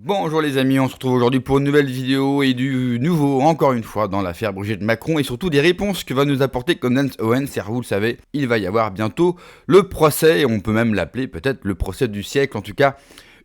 Bonjour les amis, on se retrouve aujourd'hui pour une nouvelle vidéo et du nouveau, encore une fois, dans l'affaire Brigitte Macron et surtout des réponses que va nous apporter Candace Owens, car vous le savez, il va y avoir bientôt le procès, et on peut même l'appeler peut-être le procès du siècle, en tout cas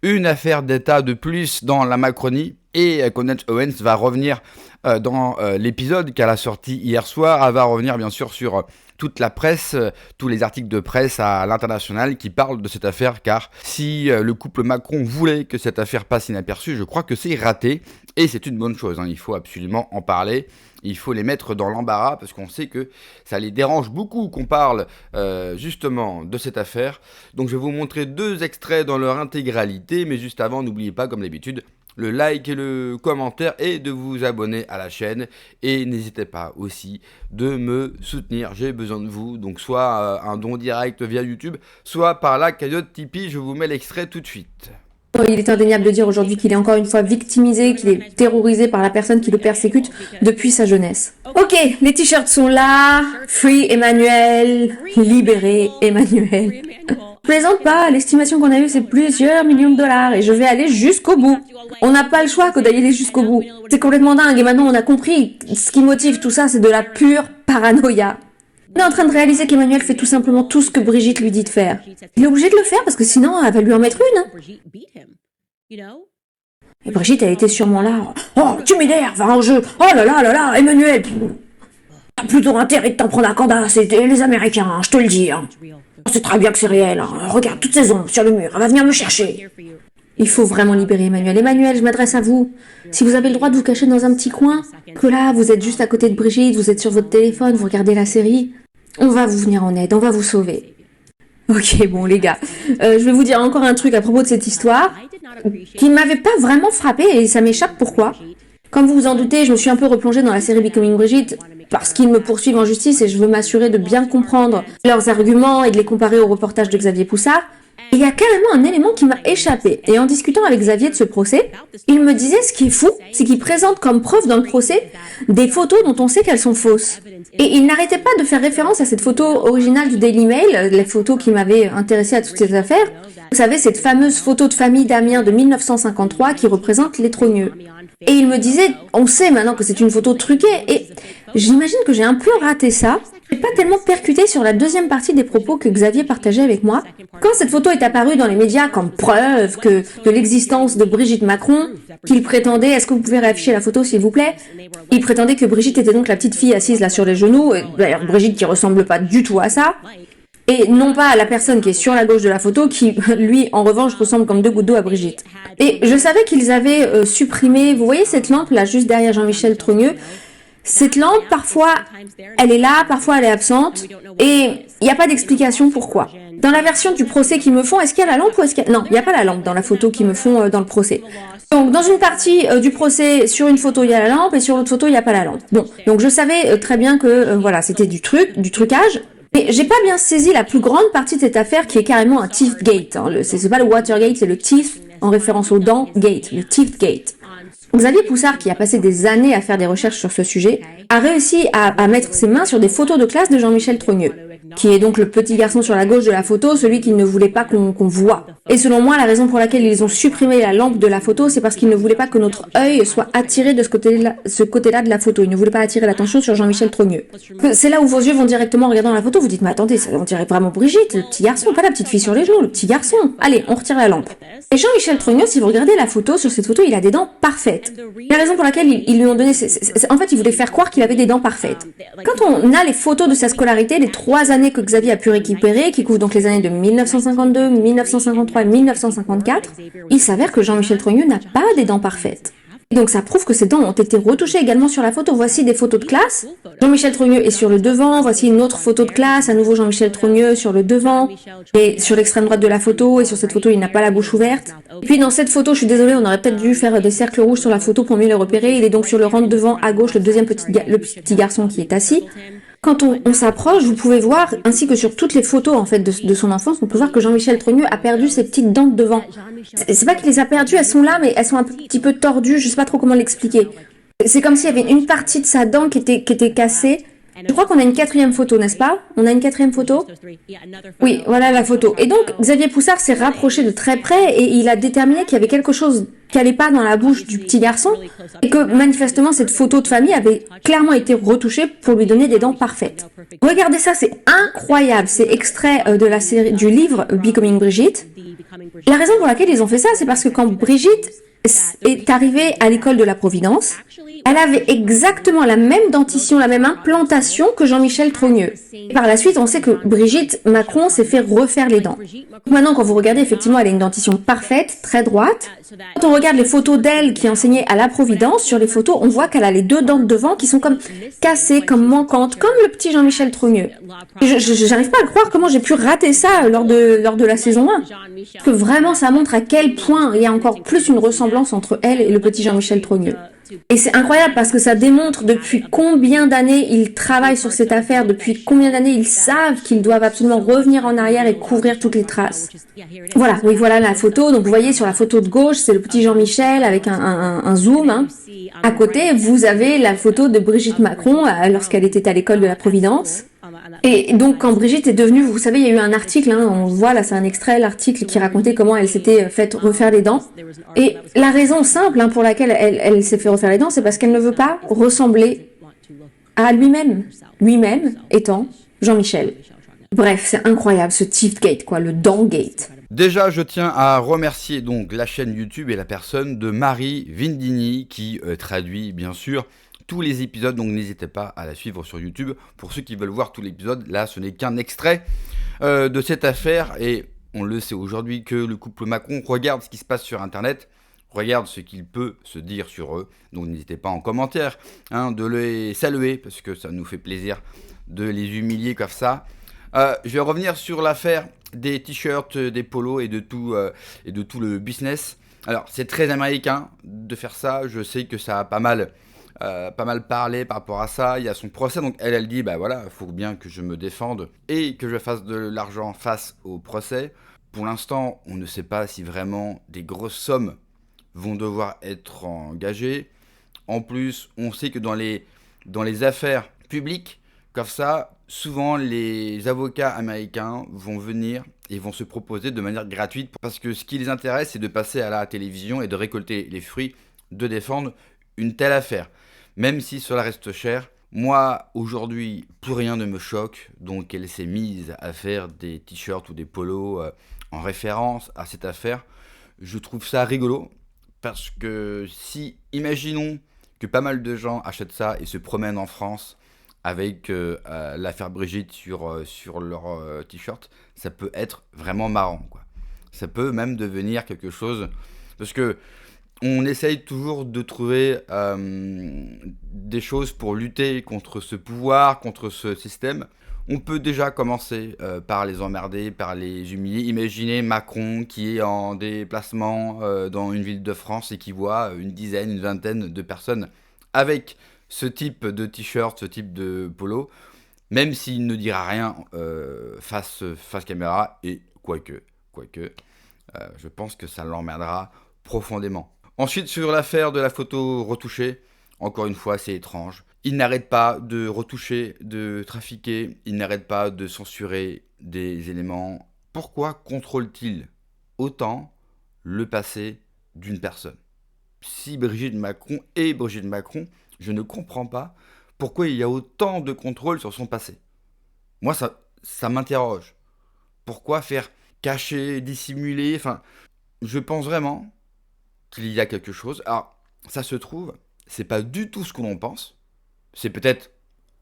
une affaire d'État de plus dans la Macronie. Et Candace Owens va revenir dans l'épisode qu'elle a sorti hier soir. Elle va revenir bien sûr sur toute la presse, tous les articles de presse à l'international qui parlent de cette affaire. Car si le couple Macron voulait que cette affaire passe inaperçue, je crois que c'est raté. Et c'est une bonne chose, hein. Il faut absolument en parler. Il faut les mettre dans l'embarras parce qu'on sait que ça les dérange beaucoup qu'on parle justement de cette affaire. Donc je vais vous montrer deux extraits dans leur intégralité. Mais juste avant, n'oubliez pas comme d'habitude, le like et le commentaire et de vous abonner à la chaîne, et n'hésitez pas aussi de me soutenir, j'ai besoin de vous, donc soit un don direct via YouTube, soit par la cagnotte Tipeee. Je vous mets l'extrait tout de suite. Il est indéniable de dire aujourd'hui qu'il est encore une fois victimisé, qu'il est terrorisé par la personne qui le persécute depuis sa jeunesse. Ok, les t-shirts sont là, Free Emmanuel, libéré Emmanuel. Je plaisante pas, l'estimation qu'on a eue c'est plusieurs millions de dollars et je vais aller jusqu'au bout. On n'a pas le choix que d'aller jusqu'au bout. C'est complètement dingue et maintenant on a compris, ce qui motive tout ça c'est de la pure paranoïa. On est en train de réaliser qu'Emmanuel fait tout simplement tout ce que Brigitte lui dit de faire. Il est obligé de le faire parce que sinon elle va lui en mettre une. Et Brigitte elle était sûrement là. Oh, tu m'énerves, va en jeu. Oh là là là là, Emmanuel. T'as plutôt intérêt de t'en prendre à Candace, c'est les Américains, hein, je te le dis. Hein. On sait très bien que c'est réel. Hein. Regarde toutes ces ombres sur le mur, elle va venir me chercher. Il faut vraiment libérer Emmanuel. Emmanuel, je m'adresse à vous. Si vous avez le droit de vous cacher dans un petit coin, que là, vous êtes juste à côté de Brigitte, vous êtes sur votre téléphone, vous regardez la série, on va vous venir en aide, on va vous sauver. Ok, bon les gars, je vais vous dire encore un truc à propos de cette histoire, qui ne m'avait pas vraiment frappé et ça m'échappe pourquoi. Comme vous vous en doutez, je me suis un peu replongée dans la série Becoming Brigitte, parce qu'ils me poursuivent en justice et je veux m'assurer de bien comprendre leurs arguments et de les comparer au reportage de Xavier Poussard. Et il y a carrément un élément qui m'a échappé. Et en discutant avec Xavier de ce procès, il me disait ce qui est fou, c'est qu'il présente comme preuve dans le procès des photos dont on sait qu'elles sont fausses. Et il n'arrêtait pas de faire référence à cette photo originale du Daily Mail, les photos qui m'avaient intéressée à toutes ces affaires. Vous savez, cette fameuse photo de famille d'Amiens de 1953 qui représente les trogneux. Et il me disait, on sait maintenant que c'est une photo truquée, et j'imagine que j'ai un peu raté ça. J'ai pas tellement percuté sur la deuxième partie des propos que Xavier partageait avec moi. Quand cette photo est apparue dans les médias comme preuve de l'existence de Brigitte Macron, qu'il prétendait, est-ce que vous pouvez réafficher la photo s'il vous plaît? Il prétendait que Brigitte était donc la petite fille assise là sur les genoux, et d'ailleurs Brigitte qui ressemble pas du tout à ça. Et non pas à la personne qui est sur la gauche de la photo, qui, lui, en revanche, ressemble comme deux gouttes d'eau à Brigitte. Et je savais qu'ils avaient supprimé, vous voyez cette lampe là, juste derrière Jean-Michel Trogneux. Cette lampe, parfois, elle est là, parfois elle est absente, et il n'y a pas d'explication pourquoi. Dans la version du procès qu'ils me font, est-ce qu'il y a la lampe ou est-ce qu'il y a... Non, il n'y a pas la lampe dans la photo qu'ils me font dans le procès. Donc, dans une partie du procès, sur une photo, il y a la lampe, et sur l'autre photo, il n'y a pas la lampe. Bon, donc je savais très bien que, voilà, c'était du trucage. Mais j'ai pas bien saisi la plus grande partie de cette affaire qui est carrément un Teethgate. Hein. C'est pas le Watergate, c'est le Teeth en référence aux dents Gate, le Teethgate. Xavier Poussard, qui a passé des années à faire des recherches sur ce sujet, a réussi à mettre ses mains sur des photos de classe de Jean-Michel Trogneux, qui est donc le petit garçon sur la gauche de la photo, celui qu'ils ne voulaient pas qu'on voit. Et selon moi, la raison pour laquelle ils ont supprimé la lampe de la photo, c'est parce qu'ils ne voulaient pas que notre œil soit attiré de ce côté-là de la photo. Ils ne voulaient pas attirer l'attention sur Jean-Michel Trogneux. C'est là où vos yeux vont directement en regardant la photo, vous dites, mais attendez, ça on dirait vraiment Brigitte, le petit garçon, pas la petite fille sur les genoux, le petit garçon. Allez, on retire la lampe. Et Jean-Michel Trogneux, si vous regardez la photo, sur cette photo, il a des dents parfaites. La raison pour laquelle ils lui ont donné, en fait, ils voulaient faire croire qu'il avait des dents parfaites. Quand on a les photos de sa scolarité, les 3 années que Xavier a pu récupérer, qui couvrent donc les années de 1952, 1953 et 1954, il s'avère que Jean-Michel Trogneux n'a pas des dents parfaites. Et donc ça prouve que ses dents ont été retouchées également sur la photo. Voici des photos de classe. Jean-Michel Trogneux est sur le devant. Voici une autre photo de classe. À nouveau Jean-Michel Trogneux sur le devant. Et sur l'extrême droite de la photo. Et sur cette photo, il n'a pas la bouche ouverte. Et puis dans cette photo, je suis désolée, on aurait peut-être dû faire des cercles rouges sur la photo pour mieux les repérer. Il est donc sur le rang de devant à gauche, le petit garçon qui est assis. Quand on s'approche, vous pouvez voir, ainsi que sur toutes les photos en fait de son enfance, on peut voir que Jean-Michel Trogneux a perdu ses petites dents de devant. C'est pas qu'il les a perdues, elles sont là, mais elles sont un petit peu tordues, je sais pas trop comment l'expliquer. C'est comme s'il y avait une partie de sa dent qui était cassée. Je crois qu'on a une 4e photo, n'est-ce pas? On a une 4e photo? Oui, voilà la photo. Et donc, Xavier Poussard s'est rapproché de très près et il a déterminé qu'il y avait quelque chose qu'allait pas dans la bouche du petit garçon et que manifestement cette photo de famille avait clairement été retouchée pour lui donner des dents parfaites. Regardez ça, c'est incroyable. C'est extrait de la série, du livre Becoming Brigitte. La raison pour laquelle ils ont fait ça, c'est parce que quand Brigitte est arrivée à l'école de la Providence, elle avait exactement la même dentition, la même implantation que Jean-Michel Trogneux. Et par la suite, on sait que Brigitte Macron s'est fait refaire les dents. Maintenant, quand vous regardez, effectivement, elle a une dentition parfaite, très droite. Quand on regarde les photos d'elle qui enseignait à la Providence, sur les photos, on voit qu'elle a les deux dents de devant qui sont comme cassées, comme manquantes, comme le petit Jean-Michel Trogneux. J'arrive pas à croire comment j'ai pu rater ça lors de la saison 1. Parce que vraiment, ça montre à quel point il y a encore plus une ressemblance entre elle et le petit Jean-Michel Trogneux. Et c'est incroyable parce que ça démontre depuis combien d'années ils travaillent sur cette affaire, depuis combien d'années ils savent qu'ils doivent absolument revenir en arrière et couvrir toutes les traces. Voilà, oui, voilà la photo. Donc vous voyez sur la photo de gauche, c'est le petit Jean-Michel avec un zoom. Hein. À côté, vous avez la photo de Brigitte Macron lorsqu'elle était à l'école de la Providence. Et donc quand Brigitte est devenue, vous savez, il y a eu un article, hein, on voit là, c'est un extrait, l'article qui racontait comment elle s'était faite refaire les dents. Et la raison simple pour laquelle elle s'est fait refaire les dents, c'est parce qu'elle ne veut pas ressembler à lui-même étant Jean-Michel. Bref, c'est incroyable ce Teethgate, quoi, le Dentgate. Déjà, je tiens à remercier donc la chaîne YouTube et la personne de Marie Vindini qui traduit bien sûr tous les épisodes, donc n'hésitez pas à la suivre sur YouTube. Pour ceux qui veulent voir tout l'épisode, là ce n'est qu'un extrait de cette affaire et on le sait aujourd'hui que le couple Macron regarde ce qui se passe sur internet, regarde ce qu'il peut se dire sur eux, donc n'hésitez pas en commentaire de les saluer parce que ça nous fait plaisir de les humilier comme ça. Je vais revenir sur l'affaire des t-shirts, des polos et de tout le business. Alors c'est très américain de faire ça, je sais que ça a pas mal parlé par rapport à ça. Il y a son procès, donc elle dit bah voilà, il faut bien que je me défende et que je fasse de l'argent face au procès. Pour l'instant, on ne sait pas si vraiment des grosses sommes vont devoir être engagées. En plus, on sait que dans les affaires publiques, comme ça, souvent les avocats américains vont venir et vont se proposer de manière gratuite parce que ce qui les intéresse, c'est de passer à la télévision et de récolter les fruits, de défendre une telle affaire. Même si cela reste cher, moi, aujourd'hui, plus rien ne me choque. Donc, elle s'est mise à faire des t-shirts ou des polos en référence à cette affaire. Je trouve ça rigolo parce que si, imaginons que pas mal de gens achètent ça et se promènent en France avec l'affaire Brigitte sur leur t-shirt, ça peut être vraiment marrant, quoi. Ça peut même devenir quelque chose... Parce que on essaye toujours de trouver des choses pour lutter contre ce pouvoir, contre ce système. On peut déjà commencer par les emmerder, par les humilier. Imaginez Macron qui est en déplacement dans une ville de France et qui voit une dizaine, une vingtaine de personnes avec ce type de t-shirt, ce type de polo, même s'il ne dira rien face caméra, et quoique, je pense que ça l'emmerdera profondément. Ensuite, sur l'affaire de la photo retouchée, encore une fois, c'est étrange. Il n'arrête pas de retoucher, de trafiquer, il n'arrête pas de censurer des éléments. Pourquoi contrôle-t-il autant le passé d'une personne ? Si Brigitte Macron est Brigitte Macron, je ne comprends pas pourquoi il y a autant de contrôle sur son passé. Moi, ça m'interroge. Pourquoi faire cacher, dissimuler ? Enfin, je pense vraiment qu'il y a quelque chose. Alors, ça se trouve, c'est pas du tout ce que l'on pense. C'est peut-être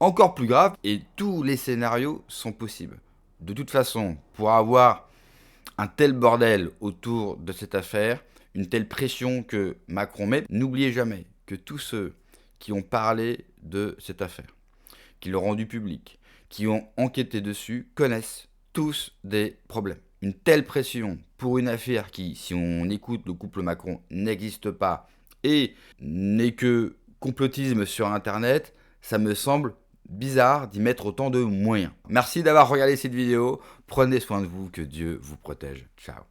encore plus grave et tous les scénarios sont possibles. De toute façon, pour avoir un tel bordel autour de cette affaire, une telle pression que Macron met, n'oubliez jamais que tous ceux qui ont parlé de cette affaire, qui l'ont rendu public, qui ont enquêté dessus, connaissent tous des problèmes. Une telle pression pour une affaire qui, si on écoute le couple Macron, n'existe pas et n'est que complotisme sur Internet, ça me semble bizarre d'y mettre autant de moyens. Merci d'avoir regardé cette vidéo, prenez soin de vous, que Dieu vous protège. Ciao.